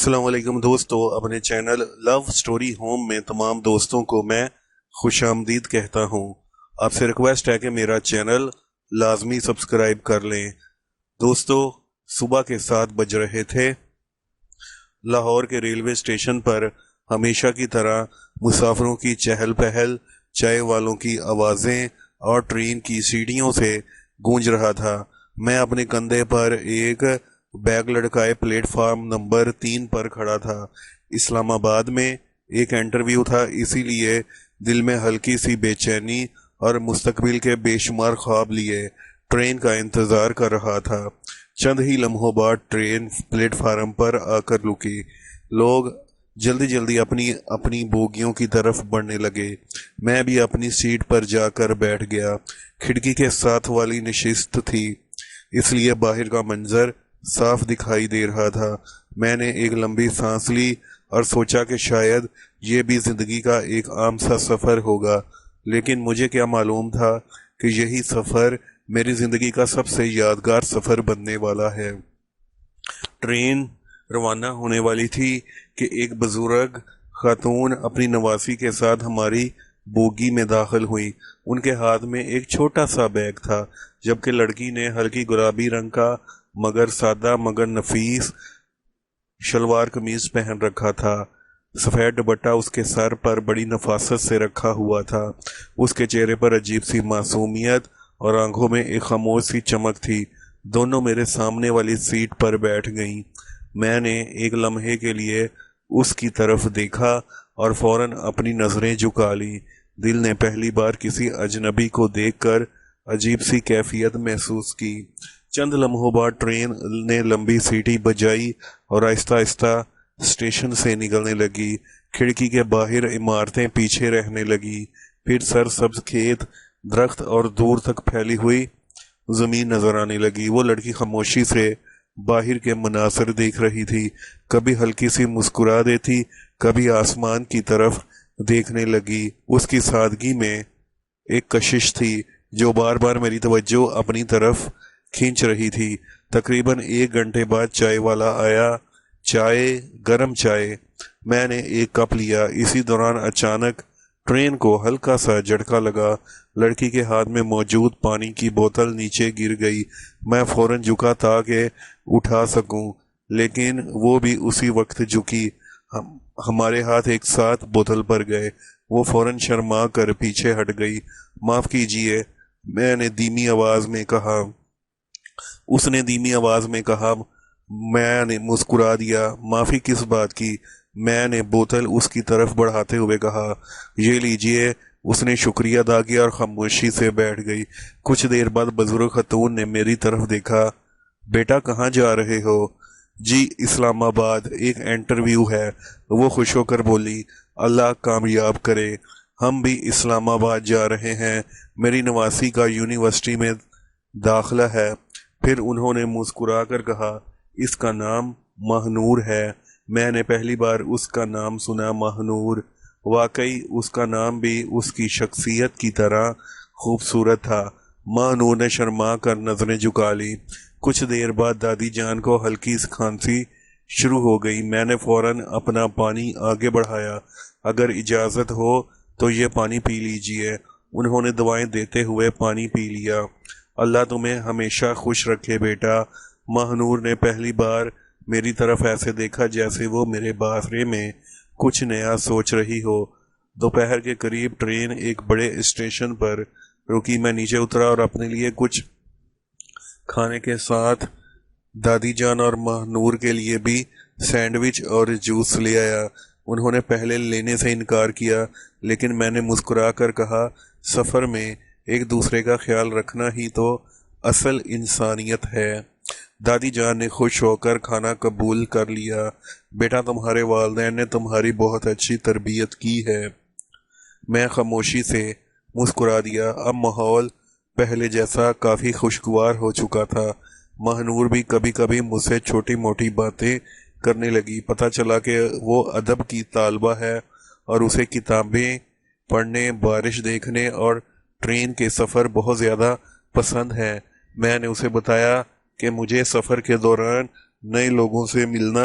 السلام علیکم دوستو، اپنے چینل لو سٹوری ہوم میں تمام دوستوں کو میں خوش آمدید کہتا ہوں۔ آپ سے ریکویسٹ ہے کہ میرا چینل لازمی سبسکرائب کر لیں۔ دوستو، صبح کے 7 بج رہے تھے۔ لاہور کے ریلوے اسٹیشن پر ہمیشہ کی طرح مسافروں کی چہل پہل، چائے والوں کی آوازیں اور ٹرین کی سیڑھیوں سے گونج رہا تھا۔ میں اپنے کندھے پر ایک بیگ لٹکائے پلیٹ فارم نمبر 3 پر کھڑا تھا۔ اسلام آباد میں ایک انٹرویو تھا، اسی لیے دل میں ہلکی سی بے چینی اور مستقبل کے بے شمار خواب لیے ٹرین کا انتظار کر رہا تھا۔ چند ہی لمحوں بعد ٹرین پلیٹ فارم پر آ کر رکی۔ لوگ جلدی جلدی اپنی اپنی بوگیوں کی طرف بڑھنے لگے۔ میں بھی اپنی سیٹ پر جا کر بیٹھ گیا۔ کھڑکی کے ساتھ والی نشست تھی، اس لیے باہر کا منظر صاف دکھائی دے رہا تھا۔ میں نے ایک لمبی سانس لی اور سوچا کہ شاید یہ بھی زندگی کا ایک عام سا سفر ہوگا، لیکن مجھے کیا معلوم تھا کہ یہی سفر میری زندگی کا سب سے یادگار سفر بننے والا ہے۔ ٹرین روانہ ہونے والی تھی کہ ایک بزرگ خاتون اپنی نواسی کے ساتھ ہماری بوگی میں داخل ہوئی۔ ان کے ہاتھ میں ایک چھوٹا سا بیگ تھا، جبکہ لڑکی نے ہلکی گلابی رنگ کا مگر سادہ مگر نفیس شلوار قمیض پہن رکھا تھا۔ سفید دوپٹہ اس کے سر پر بڑی نفاست سے رکھا ہوا تھا۔ اس کے چہرے پر عجیب سی معصومیت اور آنکھوں میں ایک خاموش سی چمک تھی۔ دونوں میرے سامنے والی سیٹ پر بیٹھ گئیں۔ میں نے ایک لمحے کے لیے اس کی طرف دیکھا اور فوراً اپنی نظریں جھکا لیں۔ دل نے پہلی بار کسی اجنبی کو دیکھ کر عجیب سی کیفیت محسوس کی۔ چند لمحوں بعد ٹرین نے لمبی سیٹی بجائی اور آہستہ آہستہ اسٹیشن سے نکلنے لگی۔ کھڑکی کے باہر عمارتیں پیچھے رہنے لگی، پھر سرسبز کھیت، درخت اور دور تک پھیلی ہوئی زمین نظر آنے لگی۔ وہ لڑکی خاموشی سے باہر کے مناظر دیکھ رہی تھی، کبھی ہلکی سی مسکرا دیتی، کبھی آسمان کی طرف دیکھنے لگی۔ اس کی سادگی میں ایک کشش تھی جو بار بار میری توجہ اپنی طرف کھینچ رہی تھی۔ تقریباً 1 گھنٹے بعد چائے والا آیا۔ چائے، گرم چائے۔ میں نے ایک کپ لیا۔ اسی دوران اچانک ٹرین کو ہلکا سا جھٹکا لگا۔ لڑکی کے ہاتھ میں موجود پانی کی بوتل نیچے گر گئی۔ میں فوراً جھکا تاکہ اٹھا سکوں، لیکن وہ بھی اسی وقت جھکی۔ ہمارے ہاتھ ایک ساتھ بوتل پر گئے۔ وہ فوراً شرما کر پیچھے ہٹ گئی۔ معاف کیجیے، میں نے دھیمی آواز میں کہا۔ اس نے دھیمی آواز میں کہا۔ میں نے مسکرا دیا۔ معافی کس بات کی؟ میں نے بوتل اس کی طرف بڑھاتے ہوئے کہا۔ یہ لیجئے۔ اس نے شکریہ ادا کیا اور خاموشی سے بیٹھ گئی۔ کچھ دیر بعد بزرگ خاتون نے میری طرف دیکھا۔ بیٹا کہاں جا رہے ہو؟ جی اسلام آباد، ایک انٹرویو ہے، وہ خوش ہو کر بولی۔ اللہ کامیاب کرے۔ ہم بھی اسلام آباد جا رہے ہیں، میری نواسی کا یونیورسٹی میں داخلہ ہے۔ پھر انہوں نے مسکرا کر کہا، اس کا نام ماہنور ہے۔ میں نے پہلی بار اس کا نام سنا، ماہنور۔ واقعی اس کا نام بھی اس کی شخصیت کی طرح خوبصورت تھا۔ ماہنور نے شرما کر نظریں جھکا لی۔ کچھ دیر بعد دادی جان کو ہلکی کھانسی شروع ہو گئی۔ میں نے فوراً اپنا پانی آگے بڑھایا۔ اگر اجازت ہو تو یہ پانی پی لیجئے۔ انہوں نے دوائیں دیتے ہوئے پانی پی لیا۔ اللہ تمہیں ہمیشہ خوش رکھے بیٹا۔ ماہنور نے پہلی بار میری طرف ایسے دیکھا جیسے وہ میرے بارے میں کچھ نیا سوچ رہی ہو۔ دوپہر کے قریب ٹرین ایک بڑے اسٹیشن پر رکی۔ میں نیچے اترا اور اپنے لیے کچھ کھانے کے ساتھ دادی جان اور ماہنور کے لیے بھی سینڈوچ اور جوس لے آیا۔ انہوں نے پہلے لینے سے انکار کیا، لیکن میں نے مسکرا کر کہا، سفر میں ایک دوسرے کا خیال رکھنا ہی تو اصل انسانیت ہے۔ دادی جان نے خوش ہو کر کھانا قبول کر لیا۔ بیٹا تمہارے والدین نے تمہاری بہت اچھی تربیت کی ہے۔ میں خاموشی سے مسکرا دیا۔ اب ماحول پہلے جیسا کافی خوشگوار ہو چکا تھا۔ ماہنور بھی کبھی کبھی مجھ سے چھوٹی موٹی باتیں کرنے لگی۔ پتہ چلا کہ وہ ادب کی طالبہ ہے اور اسے کتابیں پڑھنے، بارش دیکھنے اور ٹرین کے سفر بہت زیادہ پسند ہے۔ میں نے اسے بتایا کہ مجھے سفر کے دوران نئے لوگوں سے ملنا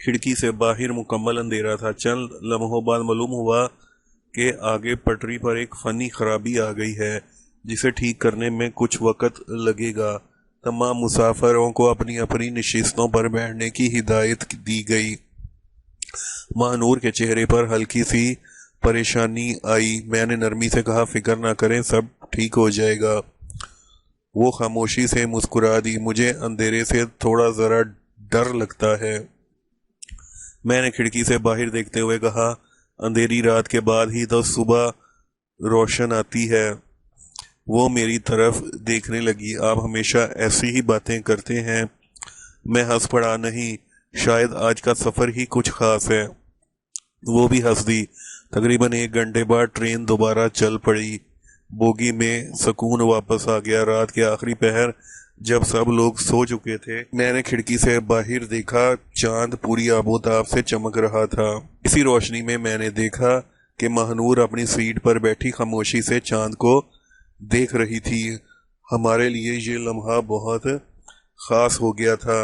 کھڑکی سے باہر مکمل اندھیرا تھا۔ چند لمحوں بعد معلوم ہوا کہ آگے پٹری پر ایک فنی خرابی آ گئی ہے جسے ٹھیک کرنے میں کچھ وقت لگے گا۔ تمام مسافروں کو اپنی اپنی نشستوں پر بیٹھنے کی ہدایت دی گئی۔ ماہنور کے چہرے پر ہلکی سی پریشانی آئی۔ میں نے نرمی سے کہا فکر نہ کریں، سب ٹھیک ہو جائے گا۔ وہ خاموشی سے مسکرا دی۔ مجھے اندھیرے سے تھوڑا ذرا ڈر لگتا ہے، میں نے کھڑکی سے باہر دیکھتے ہوئے کہا۔ اندھیری رات کے بعد ہی تو صبح روشن آتی ہے۔ وہ میری طرف دیکھنے لگی۔ آپ ہمیشہ ایسی ہی باتیں کرتے ہیں۔ میں ہنس پڑا۔ نہیں، شاید آج کا سفر ہی کچھ خاص ہے۔ وہ بھی ہنس دی۔ تقریباً 1 گھنٹے بعد ٹرین دوبارہ چل پڑی۔ بوگی میں سکون واپس آ گیا۔ رات کے آخری پہر جب سب لوگ سو چکے تھے، میں نے کھڑکی سے باہر دیکھا۔ چاند پوری آب و تاب سے چمک رہا تھا۔ اسی روشنی میں میں نے دیکھا کہ ماہنور اپنی سیٹ پر بیٹھی خاموشی سے چاند کو دیکھ رہی تھی۔ ہمارے لیے یہ لمحہ بہت خاص ہو گیا تھا۔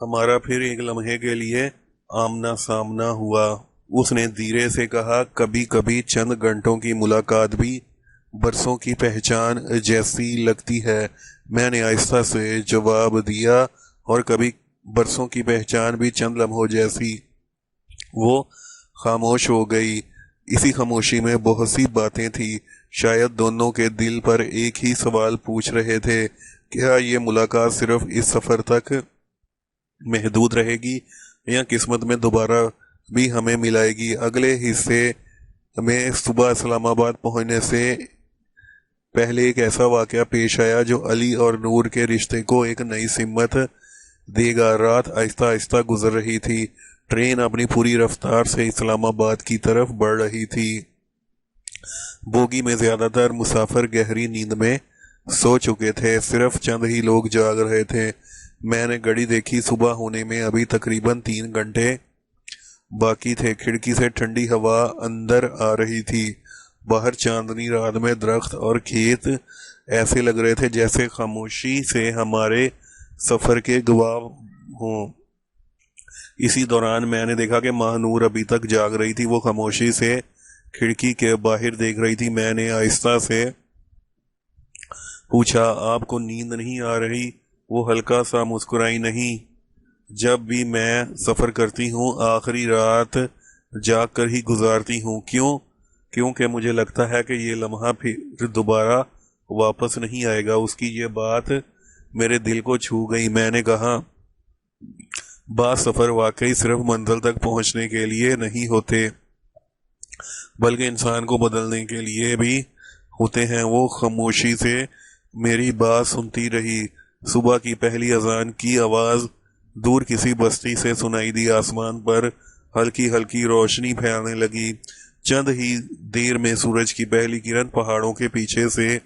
ہمارا پھر ایک لمحے کے لیے آمنا سامنا ہوا۔ اس نے دھیرے سے کہا، کبھی کبھی چند گھنٹوں کی ملاقات بھی برسوں کی پہچان جیسی لگتی ہے۔ میں نے آہستہ سے جواب دیا، اور کبھی برسوں کی پہچان بھی چند لمحوں جیسی۔ وہ خاموش ہو گئی۔ اسی خاموشی میں بہت سی باتیں تھیں۔ شاید دونوں کے دل پر ایک ہی سوال پوچھ رہے تھے، کیا یہ ملاقات صرف اس سفر تک محدود رہے گی یا قسمت میں دوبارہ بھی ہمیں ملائے گی؟ اگلے حصے میں صبح اسلام آباد پہنچنے سے پہلے ایک ایسا واقعہ پیش آیا جو علی اور نور کے رشتے کو ایک نئی سمت دے گا۔ رات آہستہ آہستہ گزر رہی تھی۔ ٹرین اپنی پوری رفتار سے اسلام آباد کی طرف بڑھ رہی تھی۔ بوگی میں زیادہ تر مسافر گہری نیند میں سو چکے تھے۔ صرف چند ہی لوگ جاگ رہے تھے۔ میں نے گھڑی دیکھی، صبح ہونے میں ابھی تقریباً 3 گھنٹے باقی تھے۔ کھڑکی سے ٹھنڈی ہوا اندر آ رہی تھی۔ باہر چاندنی رات میں درخت اور کھیت ایسے لگ رہے تھے جیسے خاموشی سے ہمارے سفر کے گواہ ہوں۔ اسی دوران میں نے دیکھا کہ ماہنور ابھی تک جاگ رہی تھی۔ وہ خاموشی سے کھڑکی کے باہر دیکھ رہی تھی۔ میں نے آہستہ سے پوچھا، آپ کو نیند نہیں آ رہی؟ وہ ہلکا سا مسکرائی۔ نہیں، جب بھی میں سفر کرتی ہوں آخری رات جاگ کر ہی گزارتی ہوں۔ کیوں؟ کیونکہ مجھے لگتا ہے کہ یہ لمحہ پھر دوبارہ واپس نہیں آئے گا۔ اس کی یہ بات میرے دل کو چھو گئی۔ میں نے کہا، بعض سفر واقعی صرف منزل تک پہنچنے کے لیے نہیں ہوتے بلکہ انسان کو بدلنے کے لیے بھی ہوتے ہیں۔ وہ خاموشی سے میری بات سنتی رہی۔ صبح کی پہلی اذان کی آواز دور کسی بستی سے سنائی دی۔ آسمان پر ہلکی ہلکی روشنی پھیلنے لگی۔ چند ہی دیر میں سورج کی پہلی کرن پہاڑوں کے پیچھے سے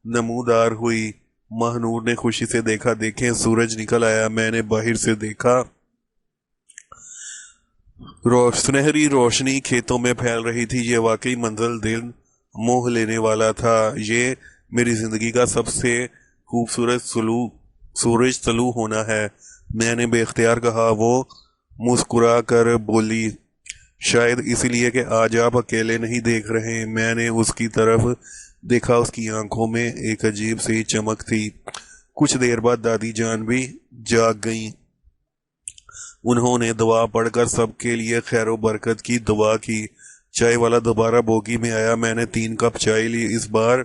نمودار ہوئی۔ ماہنور نے خوشی سے دیکھا، دیکھیں سورج نکل آیا۔ میں نے باہر سے دیکھا، سنہری روشنی کھیتوں میں پھیل رہی تھی۔ یہ واقعی منظر دل موہ لینے والا تھا۔ یہ میری زندگی کا سب سے خوبصورت سورج طلوع ہونا ہے، میں نے بے اختیار کہا۔ وہ مسکرا کر بولی، شاید اس لیے کہ آج آپ اکیلے نہیں دیکھ رہے۔ میں نے اس کی طرف دیکھا۔ اس کی آنکھوں میں ایک عجیب سی چمک تھی۔ کچھ دیر بعد دادی جان بھی جاگ گئیں۔ انہوں نے دعا پڑھ کر سب کے لیے خیر و برکت کی دعا کی۔ چائے والا دوبارہ بوگی میں آیا۔ میں نے 3 کپ چائے لی۔ اس بار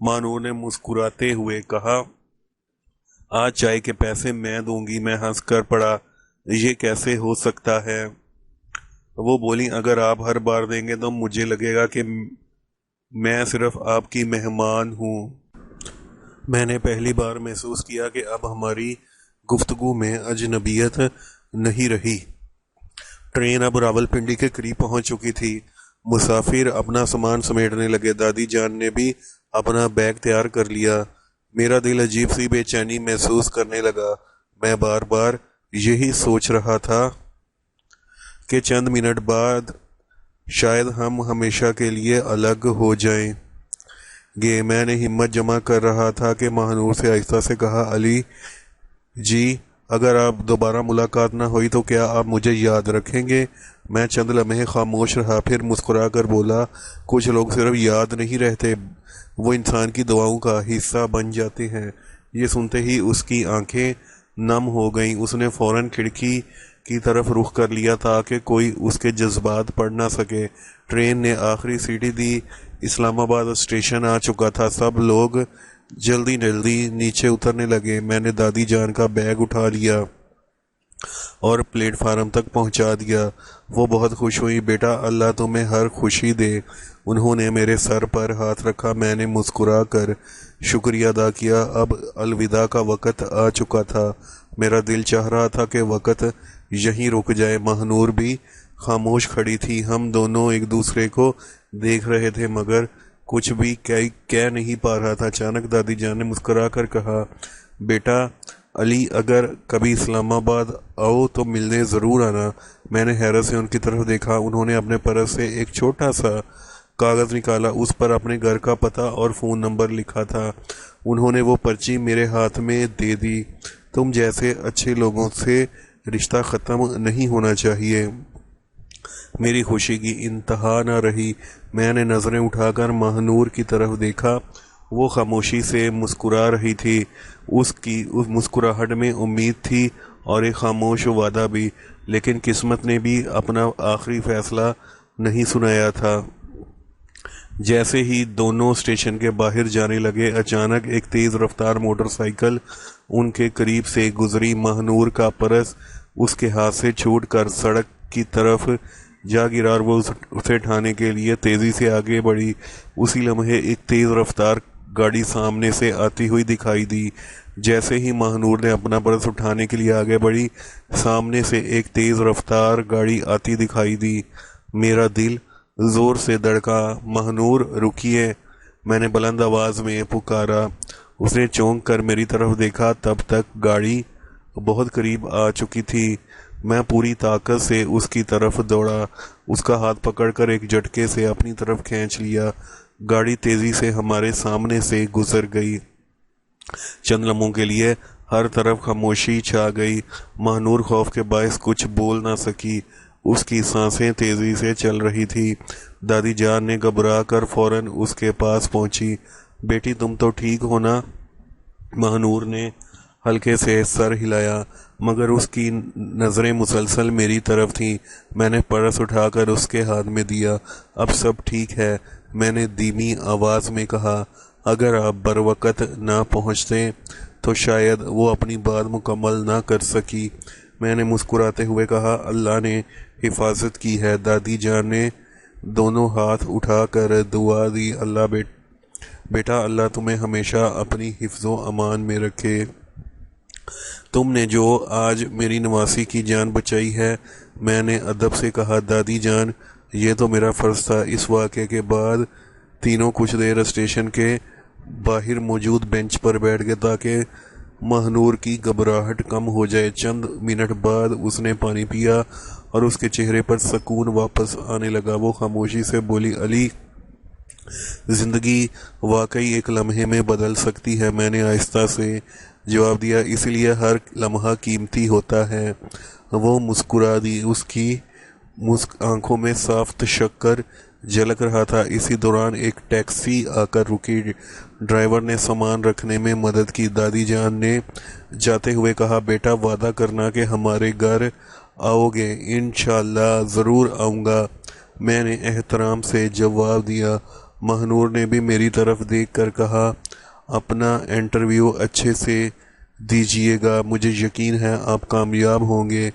ماہنور نے مسکراتے ہوئے کہا، آج چائے کے پیسے میں دوں گی۔ میں ہنس کر پڑا، یہ کیسے ہو سکتا ہے؟ وہ بولی، اگر آپ ہر بار دیں گے تو مجھے لگے گا کہ میں صرف آپ کی مہمان ہوں۔ میں نے پہلی بار محسوس کیا کہ اب ہماری گفتگو میں اجنبیت نہیں رہی۔ ٹرین اب راولپنڈی کے قریب پہنچ چکی تھی۔ مسافر اپنا سامان سمیٹنے لگے۔ دادی جان نے بھی اپنا بیگ تیار کر لیا۔ میرا دل عجیب سی بے چینی محسوس کرنے لگا۔ میں بار بار یہی سوچ رہا تھا کہ چند منٹ بعد شاید ہم ہمیشہ کے لیے الگ ہو جائیں گے۔ میں نے ہمت جمع کر رہا تھا کہ ماہنور سے آہستہ سے کہا، علی جی اگر آپ دوبارہ ملاقات نہ ہوئی تو کیا آپ مجھے یاد رکھیں گے؟ میں چند لمحے خاموش رہا، پھر مسکرا کر بولا، کچھ لوگ صرف یاد نہیں رہتے، وہ انسان کی دعاؤں کا حصہ بن جاتے ہیں۔ یہ سنتے ہی اس کی آنکھیں نم ہو گئیں۔ اس نے فوراً کھڑکی کی طرف رخ کر لیا تاکہ کوئی اس کے جذبات پڑھ نہ سکے۔ ٹرین نے آخری سیٹی دی، اسلام آباد اسٹیشن آ چکا تھا، سب لوگ جلدی جلدی نیچے اترنے لگے۔ میں نے دادی جان کا بیگ اٹھا لیا اور پلیٹ فارم تک پہنچا دیا۔ وہ بہت خوش ہوئی۔ بیٹا اللہ تمہیں ہر خوشی دے۔ انہوں نے میرے سر پر ہاتھ رکھا۔ میں نے مسکرا کر شکریہ ادا کیا۔ اب الوداع کا وقت آ چکا تھا۔ میرا دل چاہ رہا تھا کہ وقت یہیں رک جائے۔ مہنور بھی خاموش کھڑی تھی۔ ہم دونوں ایک دوسرے کو دیکھ رہے تھے مگر کچھ بھی کہہ نہیں پا رہا تھا۔ اچانک دادی جان نے مسکرا کر کہا، بیٹا علی اگر کبھی اسلام آباد آؤ تو ملنے ضرور آنا۔ میں نے حیرت سے ان کی طرف دیکھا۔ انہوں نے اپنے پرس سے ایک چھوٹا سا کاغذ نکالا، اس پر اپنے گھر کا پتہ اور فون نمبر لکھا تھا۔ انہوں نے وہ پرچی میرے ہاتھ میں دے دی۔ تم جیسے اچھے لوگوں سے رشتہ ختم نہیں ہونا چاہیے۔ میری خوشی کی انتہا نہ رہی۔ میں نے نظریں اٹھا کر مہنور کی طرف دیکھا۔ وہ خاموشی سے مسکرا رہی تھی۔ اس مسکراہٹ میں امید تھی اور ایک خاموش وعدہ بھی، لیکن قسمت نے بھی اپنا آخری فیصلہ نہیں سنایا تھا۔ جیسے ہی دونوں اسٹیشن کے باہر جانے لگے، اچانک ایک تیز رفتار موٹر سائیکل ان کے قریب سے گزری۔ مہنور کا پرس اس کے ہاتھ سے چھوٹ کر سڑک کی طرف جا گرا اور وہ اسے اٹھانے کے لیے تیزی سے آگے بڑھی۔ اسی لمحے ایک تیز رفتار گاڑی سامنے سے آتی ہوئی دکھائی دی۔ جیسے ہی مہنور نے اپنا پرس اٹھانے کے لیے آگے بڑھی، سامنے سے ایک تیز رفتار گاڑی آتی دکھائی دی۔ میرا دل زور سے دھڑکا۔ مہنور رکیے، میں نے بلند آواز میں پکارا۔ اس نے چونک کر میری طرف دیکھا، تب تک گاڑی بہت قریب آ چکی تھی۔ میں پوری طاقت سے اس کی طرف دوڑا، اس کا ہاتھ پکڑ کر ایک جھٹکے سے اپنی طرف کھینچ لیا۔ گاڑی تیزی سے ہمارے سامنے سے گزر گئی۔ چند لمحوں کے لیے ہر طرف خاموشی چھا گئی۔ مہنور خوف کے باعث کچھ بول نہ سکی، اس کی سانسیں تیزی سے چل رہی تھی۔ دادی جان نے گھبرا کر فوراً اس کے پاس پہنچی۔ بیٹی تم تو ٹھیک ہو نا؟ مہنور نے ہلکے سے سر ہلایا مگر اس کی نظریں مسلسل میری طرف تھیں۔ میں نے پرس اٹھا کر اس کے ہاتھ میں دیا۔ اب سب ٹھیک ہے، میں نے دھیمی آواز میں کہا۔ اگر آپ بروقت نہ پہنچتے تو شاید وہ اپنی بات مکمل نہ کر سکی۔ میں نے مسکراتے ہوئے کہا، اللہ نے حفاظت کی ہے۔ دادی جان نے دونوں ہاتھ اٹھا کر دعا دی، بیٹا اللہ تمہیں ہمیشہ اپنی حفظ و امان میں رکھے۔ تم نے جو آج میری نواسی کی جان بچائی ہے۔ میں نے ادب سے کہا، دادی جان یہ تو میرا فرض تھا۔ اس واقعے کے بعد تینوں کچھ دیر اسٹیشن کے باہر موجود بینچ پر بیٹھ گئے تاکہ مہنور کی گھبراہٹ کم ہو جائے۔ چند منٹ بعد اس نے پانی پیا اور اس کے چہرے پر سکون واپس آنے لگا۔ وہ خاموشی سے بولی، علی زندگی واقعی ایک لمحے میں بدل سکتی ہے۔ میں نے آہستہ سے جواب دیا، اس لیے ہر لمحہ قیمتی ہوتا ہے۔ وہ مسکرا دی، اس کی آنکھوں میں صاف تشکر جھلک رہا تھا۔ اسی دوران ایک ٹیکسی آ کر رکی۔ ڈرائیور نے سامان رکھنے میں مدد کی۔ دادی جان نے جاتے ہوئے کہا، بیٹا وعدہ کرنا کہ ہمارے گھر آؤ گے؟ انشاءاللہ ضرور آؤں گا، میں نے احترام سے جواب دیا۔ مہنور نے بھی میری طرف دیکھ کر کہا، اپنا انٹرویو اچھے سے دیجیے گا، مجھے یقین ہے آپ کامیاب ہوں گے۔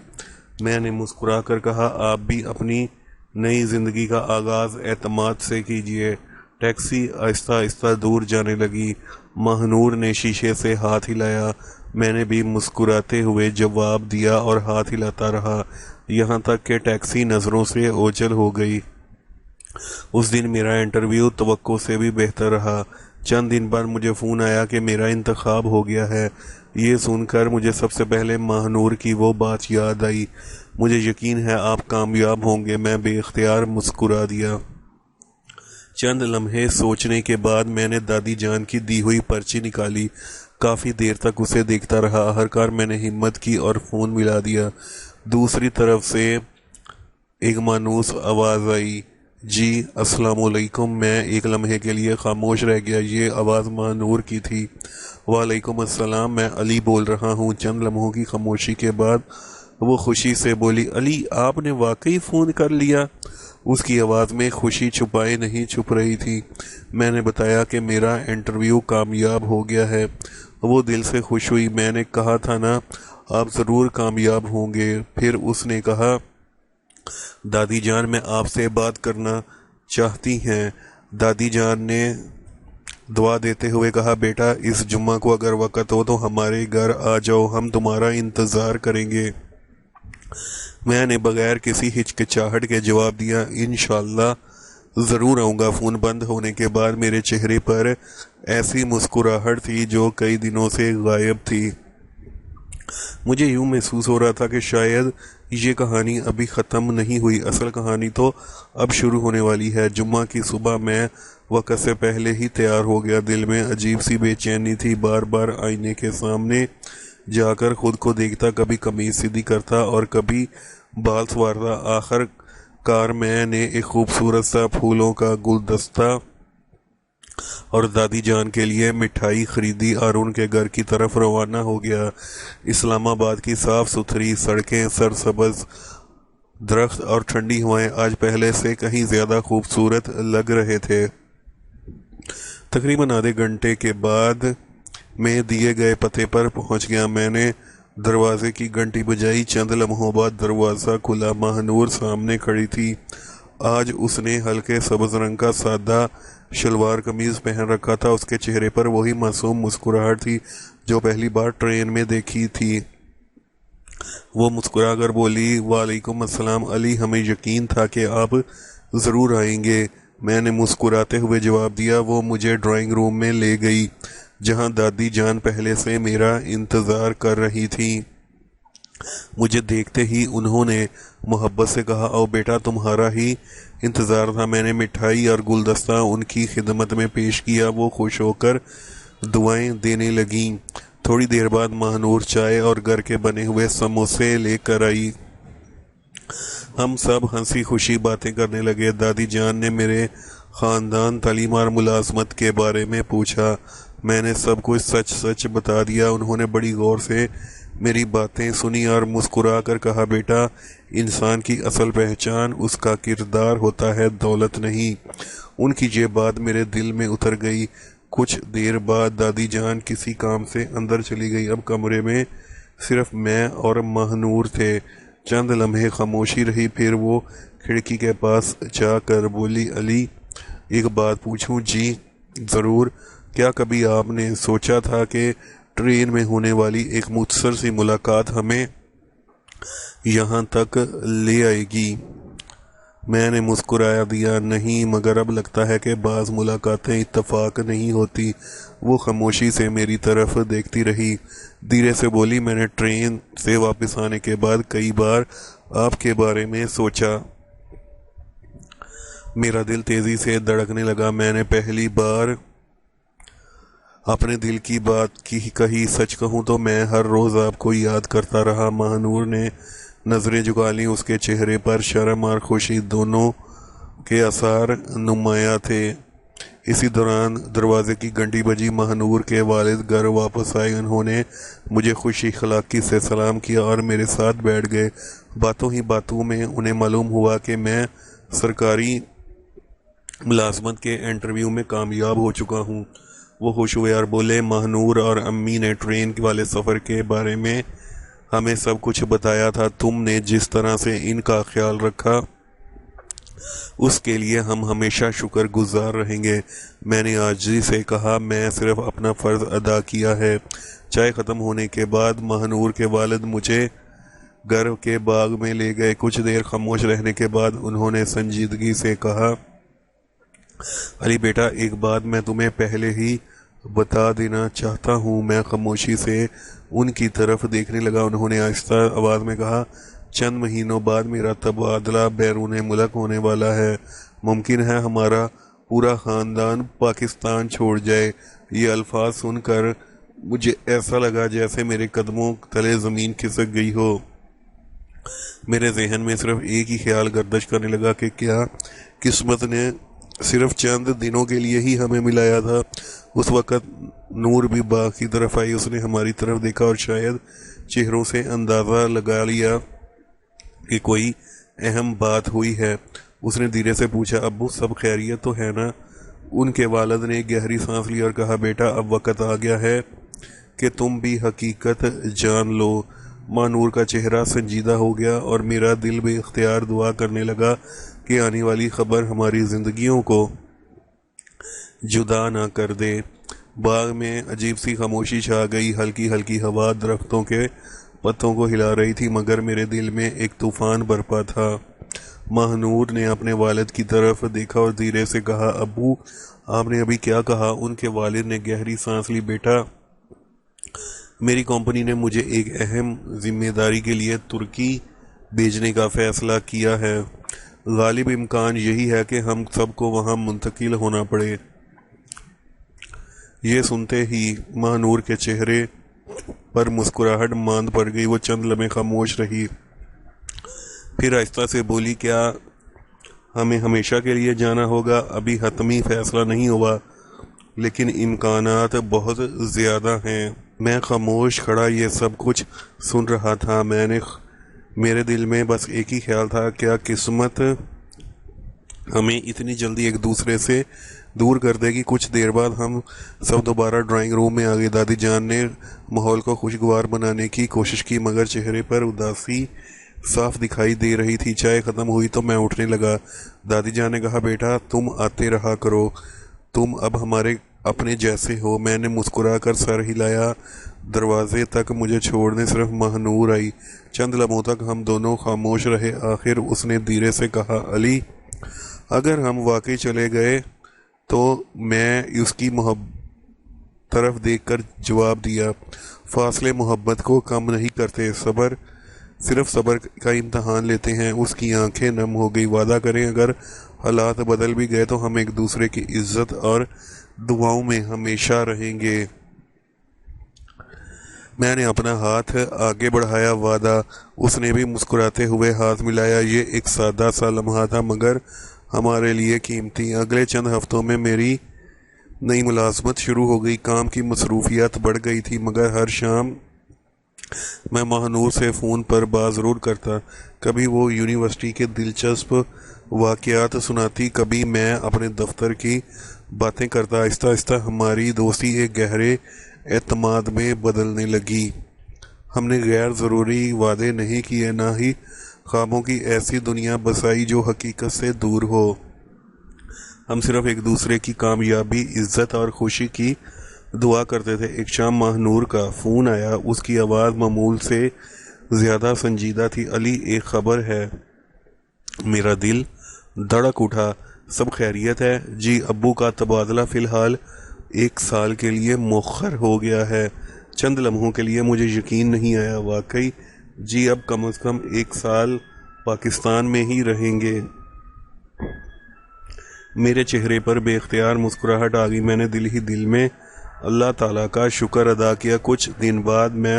میں نے مسکرا کر کہا، آپ بھی اپنی نئی زندگی کا آغاز اعتماد سے کیجیے۔ ٹیکسی آہستہ آہستہ دور جانے لگی۔ مہنور نے شیشے سے ہاتھ ہلایا۔ میں نے بھی مسکراتے ہوئے جواب دیا اور ہاتھ ہلاتا رہا، یہاں تک کہ ٹیکسی نظروں سے اوجھل ہو گئی۔ اس دن میرا انٹرویو توقع سے بھی بہتر رہا۔ چند دن بعد مجھے فون آیا کہ میرا انتخاب ہو گیا ہے۔ یہ سن کر مجھے سب سے پہلے مہنور کی وہ بات یاد آئی، مجھے یقین ہے آپ کامیاب ہوں گے۔ میں بے اختیار مسکرا دیا۔ چند لمحے سوچنے کے بعد میں نے دادی جان کی دی ہوئی پرچی نکالی۔ کافی دیر تک اسے دیکھتا رہا۔ آخرکار میں نے ہمت کی اور فون ملا دیا۔ دوسری طرف سے ایک مانوس آواز آئی، جی السلام علیکم۔ میں ایک لمحے کے لیے خاموش رہ گیا۔ یہ آواز ماہنور کی تھی۔ وعلیکم السلام، میں علی بول رہا ہوں۔ چند لمحوں کی خاموشی کے بعد وہ خوشی سے بولی، علی آپ نے واقعی فون کر لیا؟ اس کی آواز میں خوشی چھپائے نہیں چھپ رہی تھی۔ میں نے بتایا کہ میرا انٹرویو کامیاب ہو گیا ہے۔ وہ دل سے خوش ہوئی۔ میں نے کہا تھا نا آپ ضرور کامیاب ہوں گے۔ پھر اس نے کہا، دادی جان میں آپ سے بات کرنا چاہتی ہیں۔ دادی جان نے دعا دیتے ہوئے کہا، بیٹا اس جمعہ کو اگر وقت ہو تو ہمارے گھر آ جاؤ، ہم تمہارا انتظار کریں گے۔ میں نے بغیر کسی ہچکچاہٹ کے جواب دیا، انشاءاللہ ضرور آؤں گا۔ فون بند ہونے کے بعد میرے چہرے پر ایسی مسکراہٹ تھی جو کئی دنوں سے غائب تھی۔ مجھے یوں محسوس ہو رہا تھا کہ شاید یہ کہانی ابھی ختم نہیں ہوئی، اصل کہانی تو اب شروع ہونے والی ہے۔ جمعہ کی صبح میں وقت سے پہلے ہی تیار ہو گیا۔ دل میں عجیب سی بے چینی تھی۔ بار بار آئینے کے سامنے جا کر خود کو دیکھتا، کبھی قمیض سیدھی کرتا اور کبھی بال سنوارتا۔ آخر کار میں نے ایک خوبصورت سا پھولوں کا گلدستہ اور دادی جان کے لیے مٹھائی خریدی اور ان کے گھر کی طرف روانہ ہو گیا۔ اسلام آباد کی صاف ستھری سڑکیں، سرسبز درخت اور ٹھنڈی ہوائیں آج پہلے سے کہیں زیادہ خوبصورت لگ رہے تھے۔ تقریباً آدھے گھنٹے کے بعد میں دیے گئے پتے پر پہنچ گیا۔ میں نے دروازے کی گھنٹی بجائی۔ چند لمحوں بعد دروازہ کھلا۔ ماہنور سامنے کھڑی تھی۔ آج اس نے ہلکے سبز رنگ کا سادہ شلوار قمیض پہن رکھا تھا۔ اس کے چہرے پر وہی معصوم مسکراہٹ تھی جو پہلی بار ٹرین میں دیکھی تھی۔ وہ مسکرا کر بولی، وعلیکم السلام علی، ہمیں یقین تھا کہ آپ ضرور آئیں گے۔ میں نے مسکراتے ہوئے جواب دیا۔ وہ مجھے ڈرائنگ روم میں لے گئی جہاں دادی جان پہلے سے میرا انتظار کر رہی تھی۔ مجھے دیکھتے ہی انہوں نے محبت سے کہا، آؤ بیٹا تمہارا ہی انتظار تھا۔ میں نے مٹھائی اور گلدستہ ان کی خدمت میں پیش کیا۔ وہ خوش ہو کر دعائیں دینے لگیں۔ تھوڑی دیر بعد ماہنور چائے اور گھر کے بنے ہوئے سموسے لے کر آئی۔ ہم سب ہنسی خوشی باتیں کرنے لگے۔ دادی جان نے میرے خاندان، تعلیم اور ملازمت کے بارے میں پوچھا۔ میں نے سب کچھ سچ سچ بتا دیا۔ انہوں نے بڑی غور سے میری باتیں سنی اور مسکرا کر کہا، بیٹا انسان کی اصل پہچان اس کا کردار ہوتا ہے، دولت نہیں۔ ان کی یہ بات میرے دل میں اتر گئی۔ کچھ دیر بعد دادی جان کسی کام سے اندر چلی گئی۔ اب کمرے میں صرف میں اور ماہنور تھے۔ چند لمحے خاموشی رہی، پھر وہ کھڑکی کے پاس جا کر بولی، علی ایک بات پوچھوں؟ جی ضرور۔ کیا کبھی آپ نے سوچا تھا کہ ٹرین میں ہونے والی ایک مختصر سی ملاقات ہمیں یہاں تک لے آئے گی؟ میں نے مسکرایا دیا، نہیں، مگر اب لگتا ہے کہ بعض ملاقاتیں اتفاق نہیں ہوتی۔ وہ خاموشی سے میری طرف دیکھتی رہی، دھیرے سے بولی، میں نے ٹرین سے واپس آنے کے بعد کئی بار آپ کے بارے میں سوچا۔ میرا دل تیزی سے دھڑکنے لگا۔ میں نے پہلی بار اپنے دل کی بات کہی۔ سچ کہوں تو میں ہر روز آپ کو یاد کرتا رہا۔ ماہنور نے نظریں جھکا لیں۔ اس کے چہرے پر شرم اور خوشی دونوں کے آثار نمایاں تھے۔ اسی دوران دروازے کی گھنٹی بجی۔ ماہنور کے والد گھر واپس آئے۔ انہوں نے مجھے خوش اخلاقی سے سلام کیا اور میرے ساتھ بیٹھ گئے۔ باتوں ہی باتوں میں انہیں معلوم ہوا کہ میں سرکاری ملازمت کے انٹرویو میں کامیاب ہو چکا ہوں۔ وہ خوش ہوئے اور بولے، ماہنور اور امی نے ٹرین والے سفر کے بارے میں ہمیں سب کچھ بتایا تھا۔ تم نے جس طرح سے ان کا خیال رکھا اس کے لیے ہم ہمیشہ شکر گزار رہیں گے۔ میں نے عاجزی سے کہا، میں صرف اپنا فرض ادا کیا ہے۔ چائے ختم ہونے کے بعد ماہنور کے والد مجھے گھر کے باغ میں لے گئے۔ کچھ دیر خاموش رہنے کے بعد انہوں نے سنجیدگی سے کہا، علی بیٹا ایک بات میں تمہیں پہلے ہی بتا دینا چاہتا ہوں۔ میں خاموشی سے ان کی طرف دیکھنے لگا۔ انہوں نے آہستہ آواز میں کہا، چند مہینوں بعد میرا تبادلہ بیرون ملک ہونے والا ہے۔ ممکن ہے ہمارا پورا خاندان پاکستان چھوڑ جائے۔ یہ الفاظ سن کر مجھے ایسا لگا جیسے میرے قدموں تلے زمین کھسک گئی ہو۔ میرے ذہن میں صرف ایک ہی خیال گردش کرنے لگا کہ کیا قسمت نے صرف چند دنوں کے لیے ہی ہمیں ملایا تھا۔ اس وقت نور بھی باغ کی طرف آئی، اس نے ہماری طرف دیکھا اور شاید چہروں سے اندازہ لگا لیا کہ کوئی اہم بات ہوئی ہے۔ اس نے دھیرے سے پوچھا، ابو سب خیریت تو ہے نا؟ ان کے والد نے گہری سانس لی اور کہا، بیٹا اب وقت آ گیا ہے کہ تم بھی حقیقت جان لو۔ ماں نور کا چہرہ سنجیدہ ہو گیا اور میرا دل بے اختیار دعا کرنے لگا کہ آنے والی خبر ہماری زندگیوں کو جدا نہ کر دے۔ باغ میں عجیب سی خاموشی چھا گئی، ہلکی ہلکی ہوا درختوں کے پتوں کو ہلا رہی تھی، مگر میرے دل میں ایک طوفان برپا تھا۔ ماہ نور نے اپنے والد کی طرف دیکھا اور دھیرے سے کہا، ابو آپ نے ابھی کیا کہا؟ ان کے والد نے گہری سانس لی، بیٹا میری کمپنی نے مجھے ایک اہم ذمہ داری کے لیے ترکی بھیجنے کا فیصلہ کیا ہے۔ غالب امکان یہی ہے کہ ہم سب کو وہاں منتقل ہونا پڑے۔ یہ سنتے ہی ماہ نور کے چہرے پر مسکراہٹ ماند پڑ گئی۔ وہ چند لمحے خاموش رہی، پھر آہستہ سے بولی، کیا ہمیں ہمیشہ کے لیے جانا ہوگا؟ ابھی حتمی فیصلہ نہیں ہوا، لیکن امکانات بہت زیادہ ہیں۔ میں خاموش کھڑا یہ سب کچھ سن رہا تھا۔ میرے دل میں بس ایک ہی خیال تھا، کیا قسمت ہمیں اتنی جلدی ایک دوسرے سے دور کر دے گی؟ کچھ دیر بعد ہم سب دوبارہ ڈرائنگ روم میں آگے۔ دادی جان نے ماحول کو خوشگوار بنانے کی کوشش کی، مگر چہرے پر اداسی صاف دکھائی دے رہی تھی۔ چائے ختم ہوئی تو میں اٹھنے لگا۔ دادی جان نے کہا، بیٹا تم آتے رہا کرو، تم اب ہمارے اپنے جیسے ہو۔ میں نے مسکرا کر سر ہلایا۔ دروازے تک مجھے چھوڑنے صرف ماہ نور آئی۔ چند لمحوں تک ہم دونوں خاموش رہے۔ آخر اس نے دھیرے سے کہا، علی اگر ہم واقعی چلے گئے تو میں اس کی طرف دیکھ کر جواب دیا، فاصلے محبت کو کم نہیں کرتے، صرف صبر کا امتحان لیتے ہیں۔ اس کی آنکھیں نم ہو گئی۔ وعدہ کریں اگر حالات بدل بھی گئے تو ہم ایک دوسرے کی عزت اور دعاؤں میں ہمیشہ رہیں گے۔ میں نے اپنا ہاتھ آگے بڑھایا، وعدہ۔ اس نے بھی مسکراتے ہوئے ہاتھ ملایا۔ یہ ایک سادہ سا لمحہ تھا مگر ہمارے لیے قیمتی۔ اگلے چند ہفتوں میں میری نئی ملازمت شروع ہو گئی۔ کام کی مصروفیات بڑھ گئی تھی، مگر ہر شام میں ماہ نور سے فون پر بات ضرور کرتا۔ کبھی وہ یونیورسٹی کے دلچسپ واقعات سناتی، کبھی میں اپنے دفتر کی باتیں کرتا۔ آہستہ آہستہ ہماری دوستی ایک گہرے اعتماد میں بدلنے لگی۔ ہم نے غیر ضروری وعدے نہیں کیے، نہ ہی خوابوں کی ایسی دنیا بسائی جو حقیقت سے دور ہو۔ ہم صرف ایک دوسرے کی کامیابی، عزت اور خوشی کی دعا کرتے تھے۔ ایک شام ماہ نور کا فون آیا۔ اس کی آواز معمول سے زیادہ سنجیدہ تھی۔ علی ایک خبر ہے۔ میرا دل دھڑک اٹھا۔ سب خیریت ہے؟ جی، ابو کا تبادلہ فی الحال 1 سال کے لیے مؤخر ہو گیا ہے۔ چند لمحوں کے لیے مجھے یقین نہیں آیا۔ واقعی؟ جی، اب کم از کم 1 سال پاکستان میں ہی رہیں گے۔ میرے چہرے پر بے اختیار مسکراہٹ آ گئی۔ میں نے دل ہی دل میں اللہ تعالیٰ کا شکر ادا کیا۔ کچھ دن بعد میں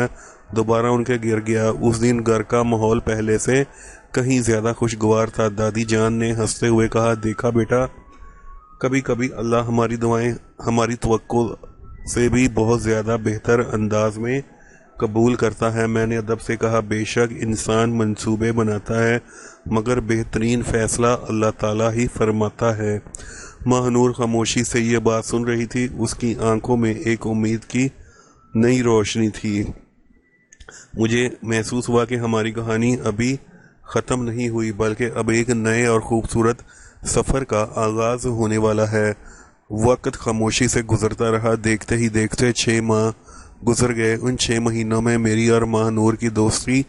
دوبارہ ان کے گھر گیا۔ اس دن گھر کا ماحول پہلے سے کہیں زیادہ خوشگوار تھا۔ دادی جان نے ہنستے ہوئے کہا، دیکھا بیٹا، کبھی کبھی اللہ ہماری دعائیں ہماری توقع سے بھی بہت زیادہ بہتر انداز میں قبول کرتا ہے۔ میں نے ادب سے کہا، بے شک انسان منصوبے بناتا ہے مگر بہترین فیصلہ اللہ تعالیٰ ہی فرماتا ہے۔ ماہ نور خاموشی سے یہ بات سن رہی تھی۔ اس کی آنکھوں میں ایک امید کی نئی روشنی تھی۔ مجھے محسوس ہوا کہ ہماری کہانی ابھی ختم نہیں ہوئی، بلکہ اب ایک نئے اور خوبصورت سفر کا آغاز ہونے والا ہے۔ وقت خاموشی سے گزرتا رہا۔ دیکھتے ہی دیکھتے 6 ماہ گزر گئے۔ ان 6 مہینوں میں میری اور ماہ نور کی دوستی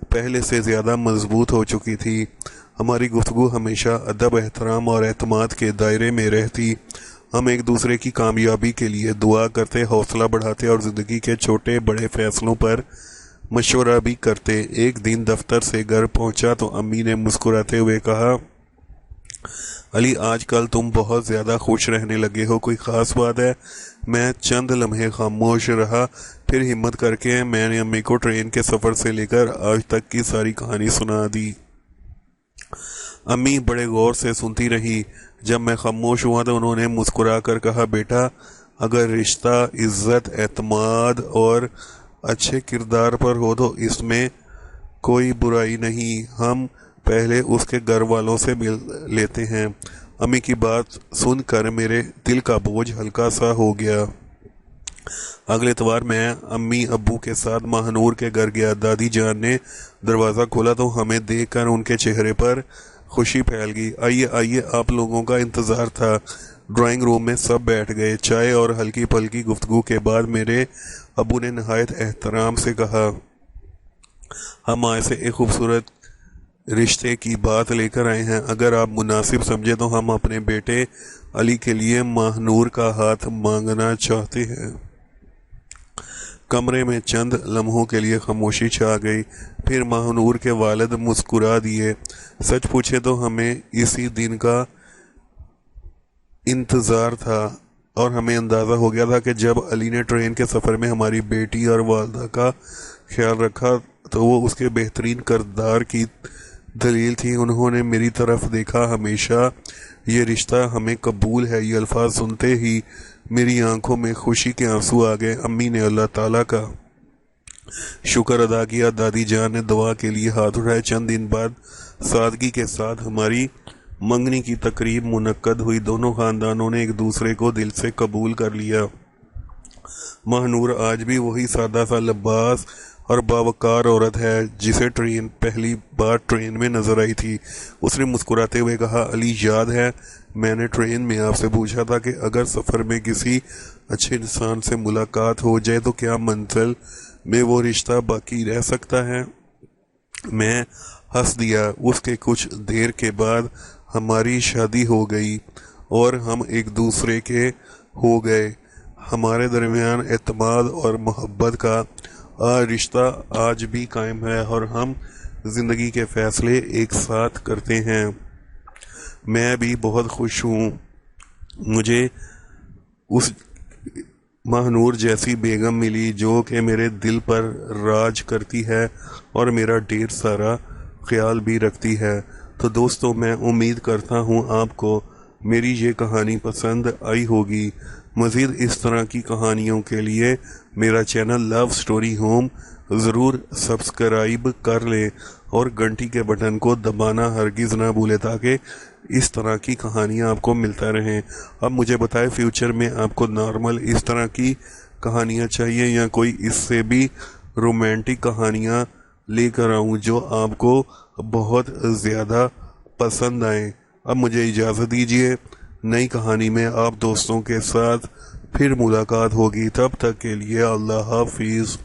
پہلے سے زیادہ مضبوط ہو چکی تھی۔ ہماری گفتگو ہمیشہ ادب، احترام اور اعتماد کے دائرے میں رہتی۔ ہم ایک دوسرے کی کامیابی کے لیے دعا کرتے، حوصلہ بڑھاتے اور زندگی کے چھوٹے بڑے فیصلوں پر مشورہ بھی کرتے۔ ایک دن دفتر سے گھر پہنچا تو امی نے مسکراتے ہوئے کہا، علی آج کل تم بہت زیادہ خوش رہنے لگے ہو، کوئی خاص بات ہے؟ میں چند لمحے خاموش رہا، پھر ہمت کر کے میں نے امی کو ٹرین کے سفر سے لے کر آج تک کی ساری کہانی سنا دی۔ امی بڑے غور سے سنتی رہی۔ جب میں خاموش ہوا تو انہوں نے مسکرا کر کہا، بیٹا اگر رشتہ عزت، اعتماد اور اچھے کردار پر ہو تو اس میں کوئی برائی نہیں، ہم پہلے اس کے گھر والوں سے مل لیتے ہیں۔ امی کی بات سن کر میرے دل کا بوجھ ہلکا سا ہو گیا۔ اگلے اتوار میں امی ابو کے ساتھ ماہنور کے گھر گیا۔ دادی جان نے دروازہ کھولا تو ہمیں دیکھ کر ان کے چہرے پر خوشی پھیل گئی۔ آئیے آئیے، آپ لوگوں کا انتظار تھا۔ ڈرائنگ روم میں سب بیٹھ گئے۔ چائے اور ہلکی پھلکی گفتگو کے بعد میرے ابو نے نہایت احترام سے کہا، ہم آج سے ایک خوبصورت رشتے کی بات لے کر آئے ہیں، اگر آپ مناسب سمجھے تو ہم اپنے بیٹے علی کے لیے ماہنور کا ہاتھ مانگنا چاہتے ہیں۔ کمرے میں چند لمحوں کے لیے خاموشی چھا گئی، پھر ماہنور کے والد مسکرا دیے۔ سچ پوچھے تو ہمیں اسی دن کا انتظار تھا، اور ہمیں اندازہ ہو گیا تھا کہ جب علی نے ٹرین کے سفر میں ہماری بیٹی اور والدہ کا خیال رکھا تو وہ اس کے بہترین کردار کی دلیل تھی۔ انہوں نے میری طرف دیکھا، ہمیشہ یہ رشتہ ہمیں قبول ہے، یہ الفاظ سنتے ہی میری آنکھوں میں خوشی کے آنسو آ گئے۔ امی نے اللہ تعالیٰ کا شکر ادا کیا، دادی جان نے دعا کے لیے ہاتھ اٹھائے۔ چند دن بعد سادگی کے ساتھ ہماری منگنی کی تقریب منعقد ہوئی۔ دونوں خاندانوں نے ایک دوسرے کو دل سے قبول کر لیا۔ ماہنور آج بھی وہی سادہ سا لباس اور باوقار عورت ہے جسے پہلی بار ٹرین میں نظر آئی تھی۔ اس نے مسکراتے ہوئے کہا، علی یاد ہے میں نے ٹرین میں آپ سے پوچھا تھا کہ اگر سفر میں کسی اچھے انسان سے ملاقات ہو جائے تو کیا منزل میں وہ رشتہ باقی رہ سکتا ہے؟ میں ہنس دیا۔ اس کے کچھ دیر کے بعد ہماری شادی ہو گئی اور ہم ایک دوسرے کے ہو گئے۔ ہمارے درمیان اعتماد اور محبت کا رشتہ آج بھی قائم ہے اور ہم زندگی کے فیصلے ایک ساتھ کرتے ہیں۔ میں بھی بہت خوش ہوں، مجھے اس ماہنور جیسی بیگم ملی جو کہ میرے دل پر راج کرتی ہے اور میرا ڈھیر سارا خیال بھی رکھتی ہے۔ تو دوستو، میں امید کرتا ہوں آپ کو میری یہ کہانی پسند آئی ہوگی۔ مزید اس طرح کی کہانیوں کے لیے میرا چینل لو سٹوری ہوم ضرور سبسکرائب کر لیں اور گھنٹی کے بٹن کو دبانا ہرگز نہ بھولیں تاکہ اس طرح کی کہانیاں آپ کو ملتا رہیں۔ اب مجھے بتائیں فیوچر میں آپ کو نارمل اس طرح کی کہانیاں چاہیے یا کوئی اس سے بھی رومانٹک کہانیاں لے کر آؤں جو آپ کو بہت زیادہ پسند آئیں۔ اب مجھے اجازت دیجیے، نئی کہانی میں آپ دوستوں کے ساتھ پھر ملاقات ہوگی، تب تک کے لیے اللہ حافظ۔